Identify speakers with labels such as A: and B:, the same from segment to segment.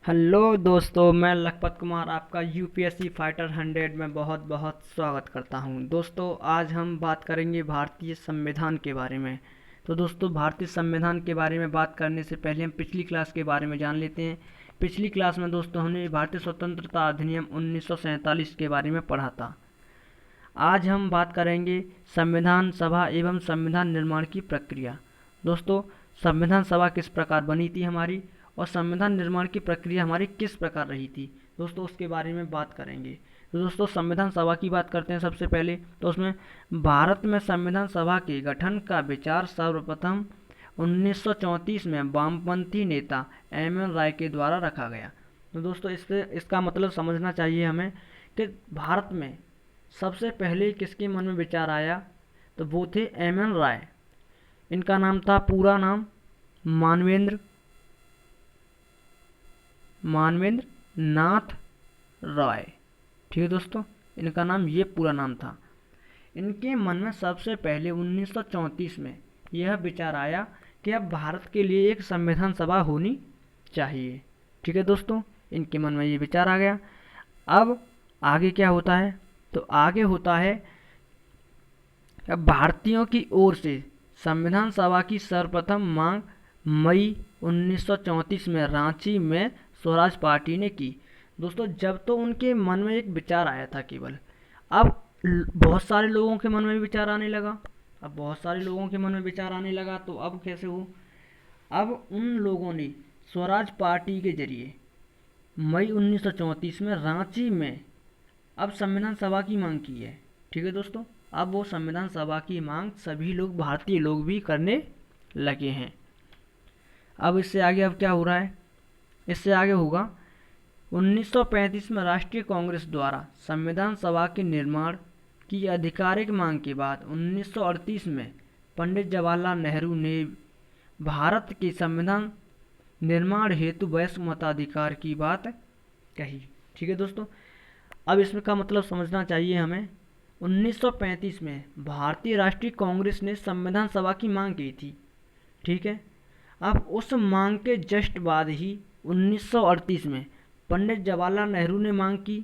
A: Hello दोस्तों, मैं लखपत कुमार आपका यूपीएससी फाइटर 100 में बहुत बहुत स्वागत करता हूं। दोस्तों, आज हम बात करेंगे भारतीय संविधान के बारे में। तो दोस्तों, भारतीय संविधान के बारे में बात करने से पहले हम पिछली क्लास के बारे में जान लेते हैं। पिछली क्लास में दोस्तों हमने भारतीय स्वतंत्रता अधिनियम 1947 के बारे में पढ़ा था। आज हम बात करेंगे संविधान सभा एवं संविधान निर्माण की प्रक्रिया। दोस्तों, संविधान सभा किस प्रकार बनी थी हमारी, और संविधान निर्माण की प्रक्रिया हमारी किस प्रकार रही थी, दोस्तों उसके बारे में बात करेंगे। तो दोस्तों, संविधान सभा की बात करते हैं सबसे पहले। तो उसमें भारत में संविधान सभा के गठन का विचार सर्वप्रथम 1934 में वामपंथी नेता एम एन राय के द्वारा रखा गया। तो दोस्तों, इसका मतलब समझना चाहिए हमें कि भारत में सबसे पहले किसके मन में विचार आया, तो वो थे एम एन राय। इनका नाम था, पूरा नाम मानवेंद्र मानवेंद्र नाथ राय। ठीक है दोस्तों, इनका नाम ये पूरा नाम था। इनके मन में सबसे पहले 1934 में यह विचार आया कि अब भारत के लिए एक संविधान सभा होनी चाहिए। ठीक है दोस्तों, इनके मन में ये विचार आ गया। अब आगे क्या होता है, तो आगे होता है अब भारतीयों की ओर से संविधान सभा की सर्वप्रथम मांग मई 1934 में रांची में स्वराज पार्टी ने की। दोस्तों, जब तो उनके मन में एक विचार आया था केवल, अब बहुत सारे लोगों के मन में विचार आने लगा। अब बहुत सारे लोगों के मन में विचार आने लगा, तो अब कैसे हो, अब उन लोगों ने स्वराज पार्टी के जरिए मई 1934 में रांची में अब संविधान सभा की मांग की है। ठीक है दोस्तों, अब वो संविधान सभा की मांग सभी लोग, भारतीय लोग भी करने लगे हैं। अब इससे आगे अब क्या हो रहा है, इससे आगे होगा 1935 में राष्ट्रीय कांग्रेस द्वारा संविधान सभा के निर्माण की आधिकारिक मांग के बाद 1938 में पंडित जवाहरलाल नेहरू ने भारत के संविधान निर्माण हेतु वयस्क मताधिकार की बात कही। ठीक है दोस्तों, अब इसमें का मतलब समझना चाहिए हमें। 1935 में भारतीय राष्ट्रीय कांग्रेस ने संविधान सभा की मांग की थी। ठीक है, अब उस मांग के जस्ट बाद ही 1938 में पंडित जवाहरलाल नेहरू ने मांग की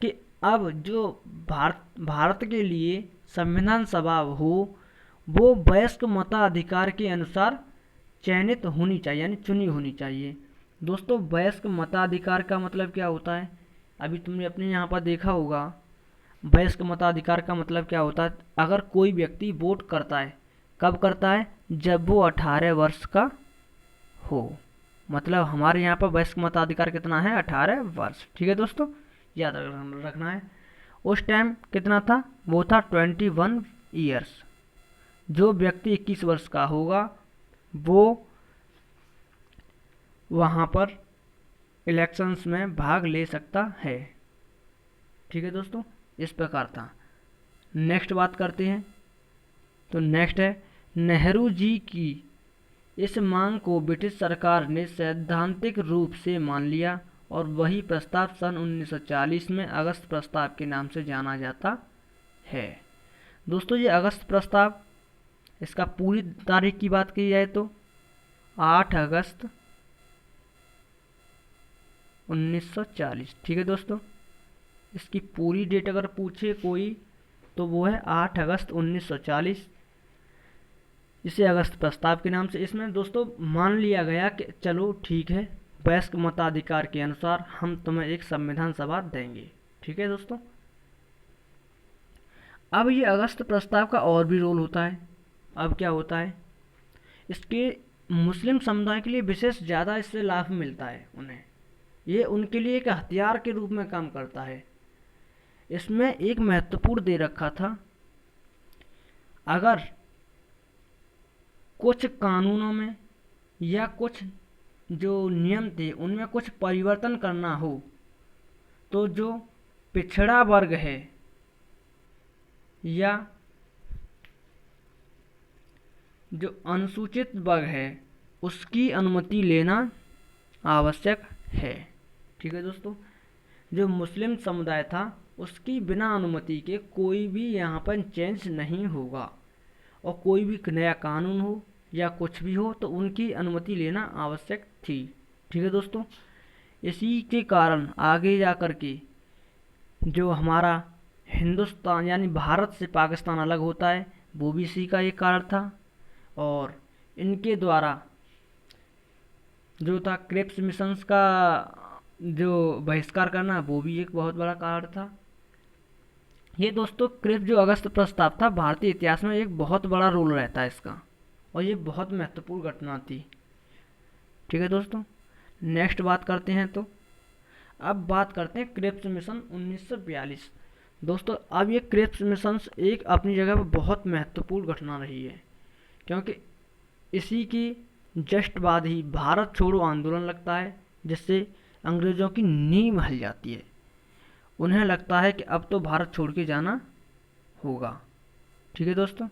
A: कि अब जो भारत के लिए संविधान सभा हो, वो वयस्क मताधिकार के अनुसार चयनित होनी चाहिए, यानी चुनी होनी चाहिए। दोस्तों, वयस्क मताधिकार का मतलब क्या होता है, अभी तुमने अपने यहाँ पर देखा होगा। वयस्क मताधिकार का मतलब क्या होता है, अगर कोई व्यक्ति वोट करता है, कब करता है, जब वो 18 वर्ष का हो। मतलब हमारे यहाँ पर वयस्क मताधिकार कितना है, 18 वर्ष। ठीक है दोस्तों, याद रखना है। उस टाइम कितना था, वो था 21 ईयर्स। जो व्यक्ति 21 वर्ष का होगा वो वहाँ पर इलेक्शंस में भाग ले सकता है। ठीक है दोस्तों, इस प्रकार था। नेक्स्ट बात करते हैं। तो नेक्स्ट है, नेहरू जी की इस मांग को ब्रिटिश सरकार ने सैद्धांतिक रूप से मान लिया और वही प्रस्ताव सन 1940 में अगस्त प्रस्ताव के नाम से जाना जाता है। दोस्तों, ये अगस्त प्रस्ताव, इसका पूरी तारीख की बात की जाए तो 8 अगस्त 1940। ठीक है दोस्तों, इसकी पूरी डेट अगर पूछे कोई तो वो है 8 अगस्त 1940। इसे अगस्त प्रस्ताव के नाम से, इसमें दोस्तों मान लिया गया कि चलो ठीक है, वयस्क मताधिकार के अनुसार हम तुम्हें एक संविधान सभा देंगे। ठीक है दोस्तों, अब ये अगस्त प्रस्ताव का और भी रोल होता है। अब क्या होता है, इसके मुस्लिम समुदाय के लिए विशेष ज़्यादा इससे लाभ मिलता है उन्हें। ये उनके लिए एक हथियार के रूप में काम करता है। इसमें एक महत्वपूर्ण दे रखा था, अगर कुछ कानूनों में या कुछ जो नियम थे उनमें कुछ परिवर्तन करना हो, तो जो पिछड़ा वर्ग है या जो अनुसूचित वर्ग है उसकी अनुमति लेना आवश्यक है। ठीक है दोस्तों, जो मुस्लिम समुदाय था उसकी बिना अनुमति के कोई भी यहाँ पर चेंज नहीं होगा, और कोई भी नया कानून हो या कुछ भी हो तो उनकी अनुमति लेना आवश्यक थी। ठीक है दोस्तों, इसी के कारण आगे जा कर के जो हमारा हिंदुस्तान यानी भारत से पाकिस्तान अलग होता है, वो भी इसी का एक कारण था। और इनके द्वारा जो था क्रिप्स मिशंस का जो बहिष्कार करना, वो भी एक बहुत बड़ा कारण था। ये दोस्तों क्रिप्स जो अगस्त प्रस्ताव था, भारतीय इतिहास में एक बहुत बड़ा रोल रहता है इसका, और ये बहुत महत्वपूर्ण घटना थी। ठीक है दोस्तों, नेक्स्ट बात करते हैं। तो अब बात करते हैं क्रिप्स मिशन 1942। दोस्तों अब ये क्रिप्स मिशन एक अपनी जगह पर बहुत महत्वपूर्ण घटना रही है, क्योंकि इसी की जस्ट बाद ही भारत छोड़ो आंदोलन लगता है, जिससे अंग्रेज़ों की नींव हिल जाती है। उन्हें लगता है कि अब तो भारत छोड़ के जाना होगा। ठीक है दोस्तों,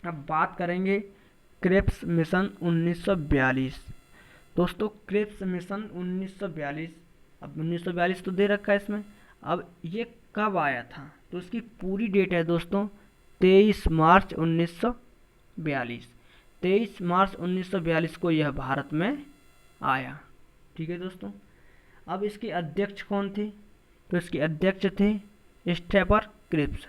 A: अब बात करेंगे क्रिप्स मिशन 1942। दोस्तों क्रिप्स मिशन 1942, अब 1942 तो दे रखा है इसमें। अब ये कब आया था, तो इसकी पूरी डेट है दोस्तों 23 मार्च 1942। 23 मार्च 1942 को यह भारत में आया। ठीक है दोस्तों, अब इसके अध्यक्ष कौन थे, तो इसके अध्यक्ष थे स्टेफन क्रिप्स।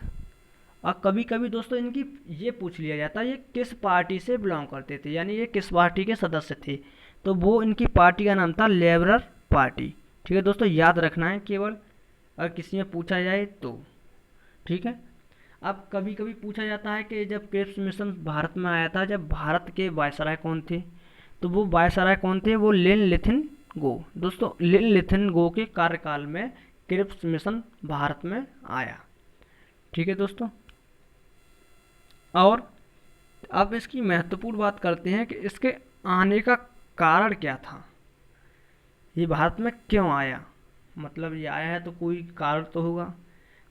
A: और कभी कभी दोस्तों इनकी ये पूछ लिया जाता है ये किस पार्टी से बिलोंग करते थे, यानी ये किस पार्टी के सदस्य थे, तो वो इनकी पार्टी का नाम था लेबरर पार्टी। ठीक है दोस्तों, याद रखना है केवल अगर किसी में पूछा जाए तो। ठीक है, अब कभी कभी पूछा जाता है कि जब क्रिप्स मिशन भारत में आया था, जब भारत के वायसराय कौन थे, तो वो वायसराय कौन थे, वो लेन लिथिन गो। दोस्तों लेन लिथिन गो के कार्यकाल में क्रिप्स मिशन भारत में आया। ठीक है दोस्तों, और अब इसकी महत्वपूर्ण बात करते हैं कि इसके आने का कारण क्या था, ये भारत में क्यों आया, मतलब ये आया है तो कोई कारण तो होगा।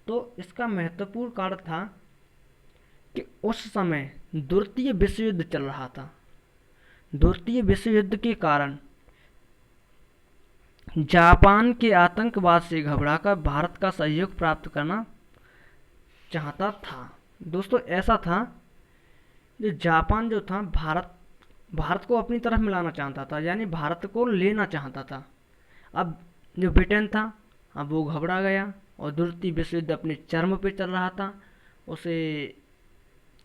A: तो इसका महत्वपूर्ण कारण था कि उस समय द्वितीय विश्व युद्ध चल रहा था। द्वितीय विश्व युद्ध के कारण जापान के आतंकवाद से घबराकर भारत का सहयोग प्राप्त करना चाहता था। दोस्तों ऐसा था, जो जापान जो था भारत को अपनी तरफ मिलाना चाहता था, यानी भारत को लेना चाहता था। अब जो ब्रिटेन था, अब वो घबरा गया और द्वितीय विश्व युद्ध अपने चरम पे चल रहा था।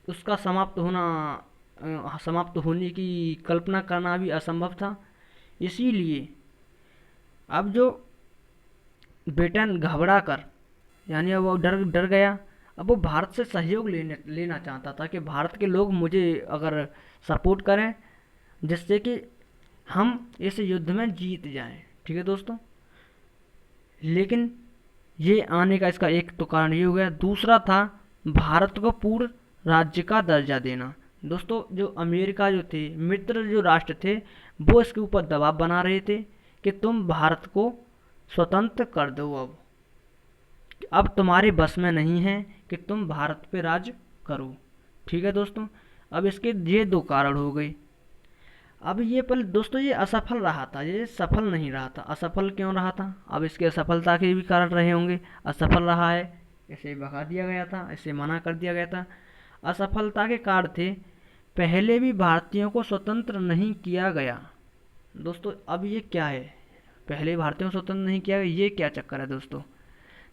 A: उसका समाप्त होने की कल्पना करना भी असंभव था। इसीलिए अब जो ब्रिटेन घबरा कर, यानी अब वो डर गया, अब वो भारत से सहयोग लेना चाहता था कि भारत के लोग मुझे अगर सपोर्ट करें, जिससे कि हम इस युद्ध में जीत जाएं। ठीक है दोस्तों, लेकिन ये आने का इसका एक तो कारण ये हो गया। दूसरा था भारत को पूर्ण राज्य का दर्जा देना। दोस्तों जो अमेरिका जो थे, मित्र जो राष्ट्र थे, वो इसके ऊपर दबाव बना रहे थे कि तुम भारत को स्वतंत्र कर दो, अब तुम्हारे बस में नहीं है कि तुम भारत पे राज करो। ठीक है दोस्तों, अब इसके ये दो कारण हो गए। अब ये पहले दोस्तों ये असफल रहा था, ये सफल नहीं रहा था। असफल क्यों रहा था, अब इसके असफलता के भी कारण रहे होंगे। असफल रहा है, इसे भगा दिया गया था, इसे मना कर दिया गया था। असफलता के कारण थे, पहले भी भारतीयों को स्वतंत्र नहीं किया गया। दोस्तों अब ये क्या है, पहले भारतीयों को स्वतंत्र नहीं किया गया, ये क्या चक्कर है दोस्तों।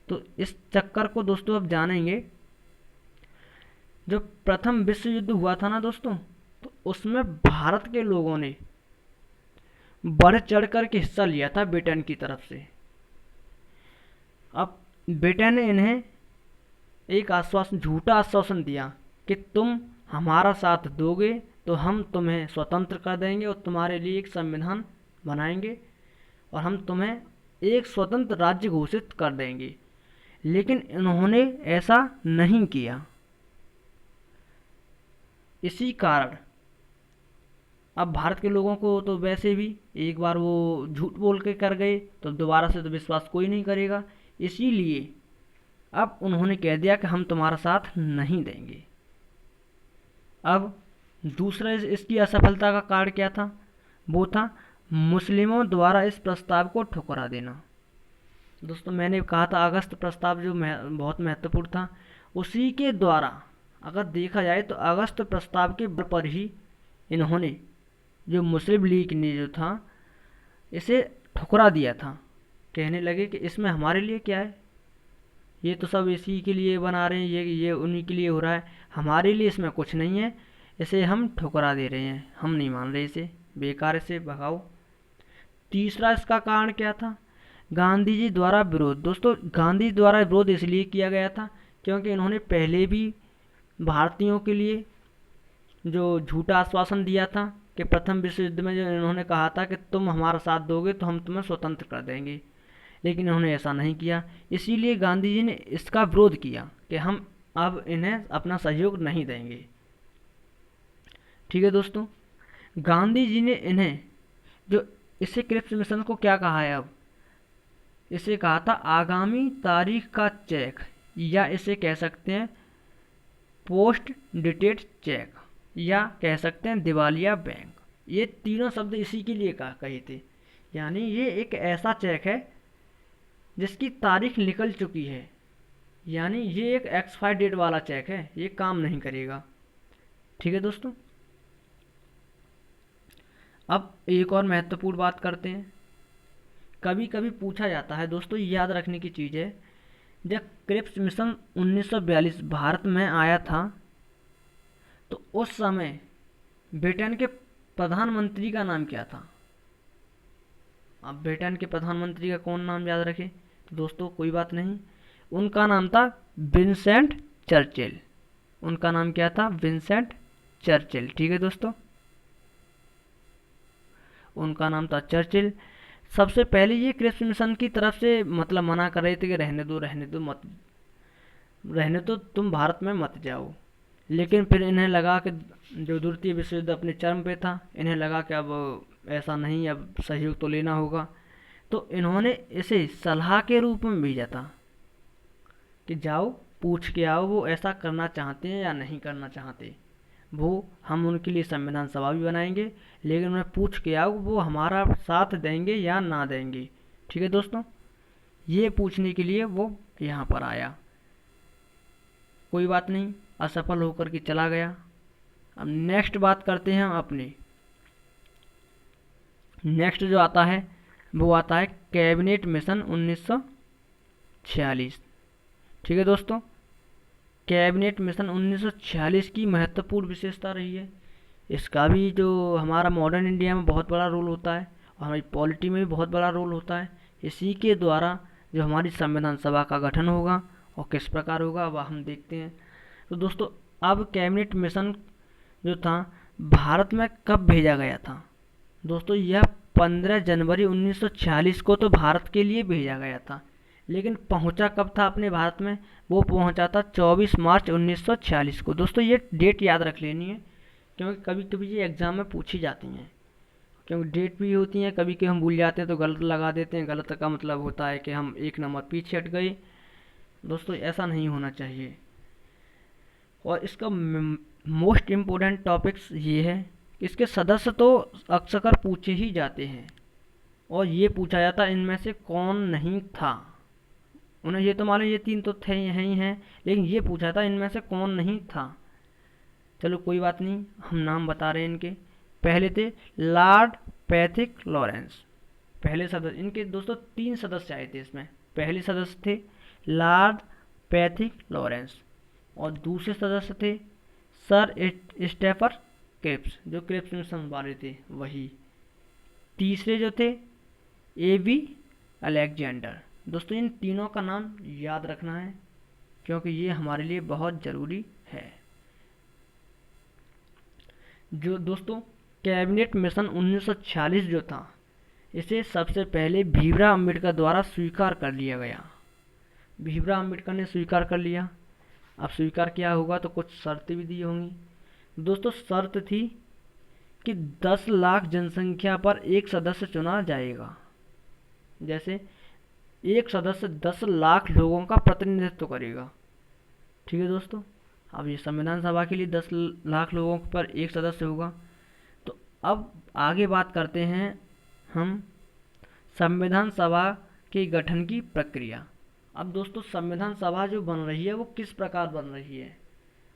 A: तो इस चक्कर को दोस्तों अब जानेंगे। जो प्रथम विश्व युद्ध हुआ था ना दोस्तों, तो उसमें भारत के लोगों ने बढ़ चढ़ कर के हिस्सा लिया था ब्रिटेन की तरफ से। अब ब्रिटेन ने इन्हें एक झूठा आश्वासन दिया कि तुम हमारा साथ दोगे तो हम तुम्हें स्वतंत्र कर देंगे और तुम्हारे लिए एक संविधान बनाएंगे और हम तुम्हें एक स्वतंत्र राज्य घोषित कर देंगे। लेकिन इन्होंने ऐसा नहीं किया। इसी कारण अब भारत के लोगों को तो वैसे भी एक बार वो झूठ बोल के कर गए तो दोबारा से तो विश्वास कोई नहीं करेगा। इसीलिए अब उन्होंने कह दिया कि हम तुम्हारा साथ नहीं देंगे। अब दूसरा इसकी असफलता का कारण क्या था, वो था मुस्लिमों द्वारा इस प्रस्ताव को ठुकरा देना। दोस्तों मैंने कहा था अगस्त प्रस्ताव जो बहुत महत्वपूर्ण था, उसी के द्वारा अगर देखा जाए तो अगस्त प्रस्ताव के बल पर ही इन्होंने, जो मुस्लिम लीग ने जो था, इसे ठुकरा दिया था। कहने लगे कि इसमें हमारे लिए क्या है, ये तो सब इसी के लिए बना रहे हैं, ये उन्हीं के लिए हो रहा है, हमारे लिए इसमें कुछ नहीं है, इसे हम ठुकरा दे रहे हैं, हम नहीं मान रहे इसे, बेकार इसे भगाओ। तीसरा इसका कारण क्या था, गांधी जी द्वारा विरोध। दोस्तों गांधी द्वारा विरोध इसलिए किया गया था क्योंकि इन्होंने पहले भी भारतीयों के लिए जो झूठा आश्वासन दिया था कि प्रथम विश्व युद्ध में जो इन्होंने कहा था कि तुम हमारा साथ दोगे तो हम तुम्हें स्वतंत्र कर देंगे, लेकिन इन्होंने ऐसा नहीं किया। इसीलिए गांधी जी ने इसका विरोध किया कि हम अब इन्हें अपना सहयोग नहीं देंगे। ठीक है दोस्तों, गांधी जी ने इन्हें जो इसे क्रिप्स मिशन को क्या कहा है, अब इसे कहा था आगामी तारीख का चेक, या इसे कह सकते हैं पोस्ट डेटेड चेक, या कह सकते हैं दिवालिया बैंक। ये तीनों शब्द इसी के लिए कहे थे। यानी ये एक ऐसा चेक है जिसकी तारीख निकल चुकी है, यानी ये एक एक्सपायर डेट वाला चेक है, ये काम नहीं करेगा। ठीक है दोस्तों, अब एक और महत्वपूर्ण बात करते हैं। कभी कभी पूछा जाता है दोस्तों, याद रखने की चीज़ है, जब क्रिप्स मिशन 1942 भारत में आया था तो उस समय ब्रिटेन के प्रधानमंत्री का नाम क्या था। अब ब्रिटेन के प्रधानमंत्री का कौन नाम याद रखे, तो दोस्तों कोई बात नहीं, उनका नाम था विंसेंट चर्चिल। उनका नाम क्या था, विंसेंट चर्चिल। ठीक है दोस्तों, उनका नाम था चर्चिल। सबसे पहले ये क्रिप्स मिशन की तरफ से मतलब मना कर रहे थे कि रहने दो रहने दो मत, रहने दो, तुम भारत में मत जाओ। लेकिन फिर इन्हें लगा कि जो द्वितीय विश्व युद्ध अपने चरम पे था, इन्हें लगा कि अब ऐसा नहीं, अब सहयोग तो लेना होगा, तो इन्होंने इसे सलाह के रूप में भेजा था कि जाओ पूछ के आओ वो ऐसा करना चाहते हैं या नहीं करना चाहते। वो हम उनके लिए संविधान सभा भी बनाएंगे, लेकिन उन्हें पूछ के आओ वो हमारा साथ देंगे या ना देंगे। ठीक है दोस्तों, ये पूछने के लिए वो यहाँ पर आया। कोई बात नहीं, असफल होकर के चला गया। अब नेक्स्ट बात करते हैं हम अपनी। नेक्स्ट जो आता है वो आता है कैबिनेट मिशन 1946। ठीक है दोस्तों, कैबिनेट मिशन 1946 की महत्वपूर्ण विशेषता रही है। इसका भी जो हमारा मॉडर्न इंडिया में बहुत बड़ा रोल होता है और हमारी पॉलिटी में भी बहुत बड़ा रोल होता है। इसी के द्वारा जो हमारी संविधान सभा का गठन होगा और किस प्रकार होगा वह हम देखते हैं। तो दोस्तों अब कैबिनेट मिशन जो था भारत में कब भेजा गया था, दोस्तों यह 15 जनवरी 1946 को तो भारत के लिए भेजा गया था, लेकिन पहुंचा कब था अपने भारत में, वो पहुंचा था 24 मार्च 1946 को। दोस्तों ये डेट याद रख लेनी है क्योंकि कभी कभी ये एग्ज़ाम में पूछी जाती हैं, क्योंकि डेट भी होती हैं कभी कभी हम भूल जाते हैं तो गलत लगा देते हैं। गलत का मतलब होता है कि हम एक नंबर पीछे हट गए। दोस्तों ऐसा नहीं होना चाहिए। और इसका मोस्ट इम्पोर्टेंट टॉपिक्स ये है कि इसके सदस्य तो अक्सर पूछे ही जाते हैं और ये पूछा जाता है इनमें से कौन नहीं था। उन्हें ये तो मालूम ये तीन तो थे ही हैं, लेकिन ये पूछा था इनमें से कौन नहीं था। चलो कोई बात नहीं, हम नाम बता रहे हैं इनके। पहले थे लॉर्ड पैथिक लॉरेंस, पहले सदस्य। इनके दोस्तों 3 सदस्य आए थे इसमें। पहले सदस्य थे लॉर्ड पैथिक लॉरेंस और दूसरे सदस्य थे सर स्टेफन क्रिप्स, जो क्रिप्स मिशन वाले थे वही। तीसरे जो थे एवी अलेक्जेंडर। दोस्तों इन तीनों का नाम याद रखना है क्योंकि ये हमारे लिए बहुत ज़रूरी है। जो दोस्तों कैबिनेट मिशन 1946 जो था इसे सबसे पहले भीमराव अम्बेडकर द्वारा स्वीकार कर लिया गया। भीमराव अम्बेडकर ने स्वीकार कर लिया। अब स्वीकार किया होगा तो कुछ शर्तें भी दी होंगी। दोस्तों शर्त थी कि 10 लाख जनसंख्या पर एक सदस्य चुना जाएगा। जैसे एक सदस्य 10 लाख लोगों का प्रतिनिधित्व करेगा। ठीक है दोस्तों, अब ये संविधान सभा के लिए 10 लाख लोगों पर एक सदस्य होगा। तो अब आगे बात करते हैं हम संविधान सभा के गठन की प्रक्रिया। अब दोस्तों संविधान सभा जो बन रही है वो किस प्रकार बन रही है।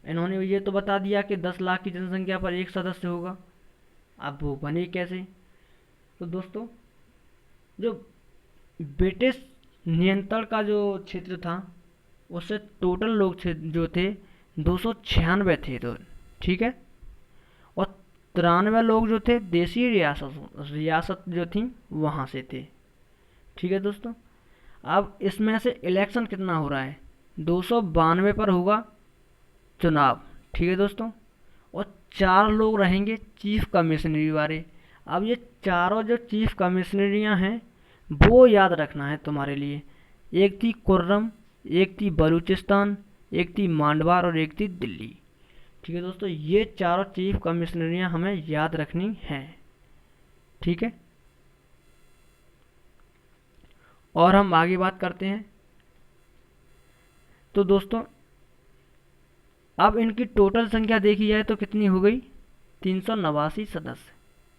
A: इन्होंने ये तो बता दिया कि 10 लाख की जनसंख्या पर एक सदस्य होगा, अब वो बने कैसे। तो दोस्तों जो ब्रिटिश नियंत्रण का जो क्षेत्र था उससे टोटल लोग जो थे 296 थे, तो ठीक है। और 93 लोग जो थे देसी रियासत जो थी वहाँ से थे, ठीक है दोस्तों। अब इसमें से इलेक्शन कितना हो रहा है, 292 पर होगा चुनाव, ठीक है दोस्तों। और 4 लोग रहेंगे चीफ कमिश्नरी वाले। अब ये चारों जो चीफ कमिश्नरियाँ हैं वो याद रखना है तुम्हारे लिए। एक थी कुर्रम, एक थी बलूचिस्तान, एक थी मांडवार और एक थी दिल्ली, ठीक है दोस्तों। ये चारों चीफ कमिश्नरियाँ हमें याद रखनी हैं, ठीक है। और हम आगे बात करते हैं। तो दोस्तों अब इनकी टोटल संख्या देखी जाए तो कितनी हो गई, 389 सदस्य।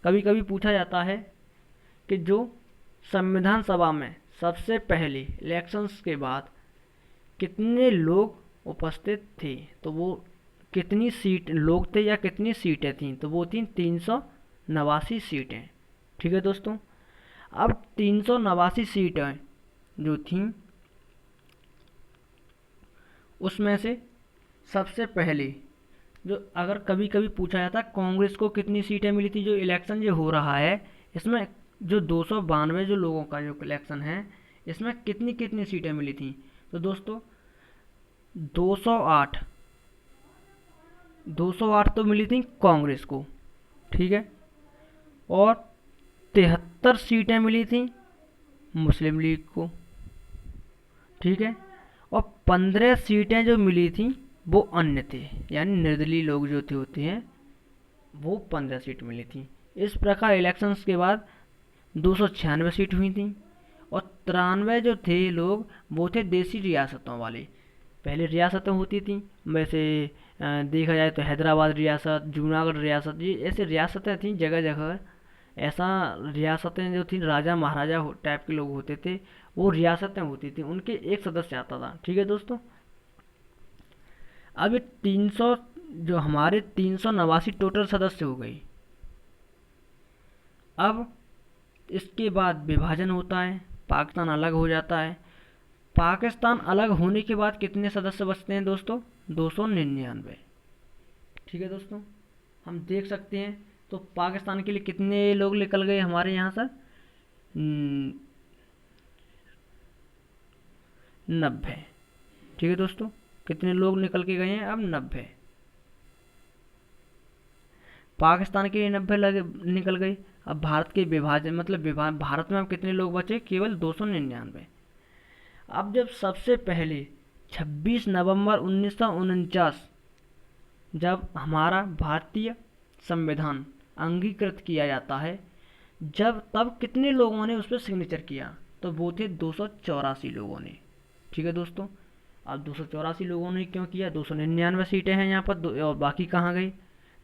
A: कभी कभी पूछा जाता है कि जो संविधान सभा में सबसे पहले इलेक्शंस के बाद कितने लोग उपस्थित थे, तो वो कितनी सीट लोग थे या कितनी सीटें थीं, तो वो थी 389 सीटें, ठीक है दोस्तों। अब 389 सीटें जो थीं उसमें से सबसे पहले जो अगर कभी कभी पूछा जाता है कांग्रेस को कितनी सीटें मिली थी, जो इलेक्शन जो हो रहा है इसमें जो 292 जो लोगों का जो इलेक्शन है इसमें कितनी कितनी सीटें मिली थी, तो दोस्तों 208 तो मिली थी कांग्रेस को, ठीक है। और 73 सीटें मिली थी मुस्लिम लीग को, ठीक है। और 15 सीटें जो मिली थी वो अन्य थे, यानी निर्दलीय लोग जो थे होते हैं वो 15 सीट मिली थी। इस प्रकार इलेक्शंस के बाद 296 सीट हुई थी। और 93 जो थे लोग वो थे देसी रियासतों वाले। पहले रियासतें होती थी, वैसे देखा जाए तो हैदराबाद रियासत, जूनागढ़ रियासत, ये ऐसे रियासतें थीं जगह जगह। ऐसा रियासतें जो थी राजा महाराजा टाइप के लोग होते थे, वो रियासतें होती थी, उनके एक सदस्य आता था, ठीक है दोस्तों। अब ये 300 जो हमारे 389 टोटल सदस्य हो गई। अब इसके बाद विभाजन होता है, पाकिस्तान अलग हो जाता है। पाकिस्तान अलग होने के बाद कितने सदस्य बचते हैं दोस्तों, 299, ठीक है दोस्तों। हम देख सकते हैं तो पाकिस्तान के लिए कितने लोग निकल गए हमारे यहाँ से, 90, ठीक है दोस्तों। कितने लोग निकल के गए हैं अब, 90। पाकिस्तान के लिए 90 निकल गई। अब भारत के विभाजन मतलब भारत में अब कितने लोग बचे, केवल 299। अब जब सबसे पहले 26 नवंबर 1949 जब हमारा भारतीय संविधान अंगीकृत किया जाता है, तब कितने लोगों ने उस पर सिग्नेचर किया, तो वो थे 284 लोगों ने, ठीक है दोस्तों। अब 284 लोगों ने क्यों किया, 299 सीटें हैं यहाँ पर, और बाकी कहाँ गई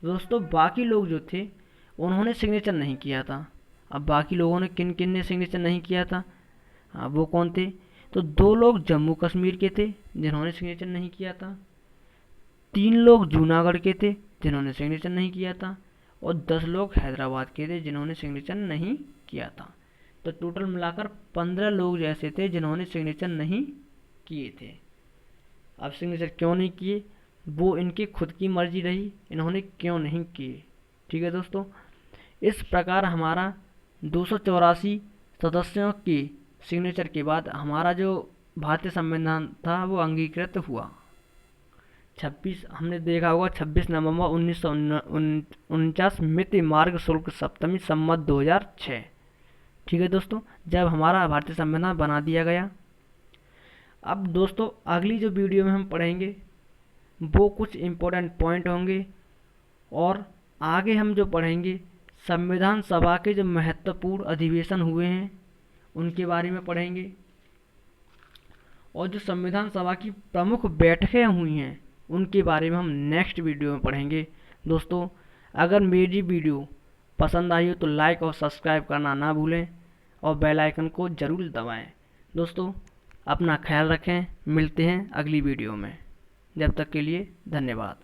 A: दोस्तों। बाकी लोग जो थे उन्होंने सिग्नेचर नहीं किया था। अब बाकी लोगों ने किन किन ने सिग्नेचर नहीं किया था, वो कौन थे, तो 2 लोग जम्मू कश्मीर के थे जिन्होंने सिग्नेचर नहीं किया था, 3 लोग जूनागढ़ के थे जिन्होंने सिग्नेचर नहीं किया था, और 10 लोग हैदराबाद के थे जिन्होंने सिग्नेचर नहीं किया था। तो टोटल मिलाकर 15 लोग जैसे थे जिन्होंने सिग्नेचर नहीं किए थे। अब सिग्नेचर क्यों नहीं किए, वो इनकी खुद की मर्जी रही, इन्होंने क्यों नहीं किए, ठीक है दोस्तों। इस प्रकार हमारा 284 सदस्यों की सिग्नेचर के बाद हमारा जो भारतीय संविधान था वो अंगीकृत हुआ। 26 हमने देखा होगा 26 नवंबर 1949 मिति मार्ग शुल्क सप्तमी संवत 2006, ठीक है दोस्तों, जब हमारा भारतीय संविधान बना दिया गया। अब दोस्तों अगली जो वीडियो में हम पढ़ेंगे वो कुछ इम्पोर्टेंट पॉइंट होंगे, और आगे हम जो पढ़ेंगे संविधान सभा के जो महत्वपूर्ण अधिवेशन हुए हैं उनके बारे में पढ़ेंगे, और जो संविधान सभा की प्रमुख बैठकें हुई हैं उनके बारे में हम नेक्स्ट वीडियो में पढ़ेंगे। दोस्तों अगर मेरी वीडियो पसंद आई हो तो लाइक और सब्सक्राइब करना ना भूलें, और बेल आइकन को ज़रूर दबाएं। दोस्तों अपना ख्याल रखें, मिलते हैं अगली वीडियो में, जब तक के लिए धन्यवाद।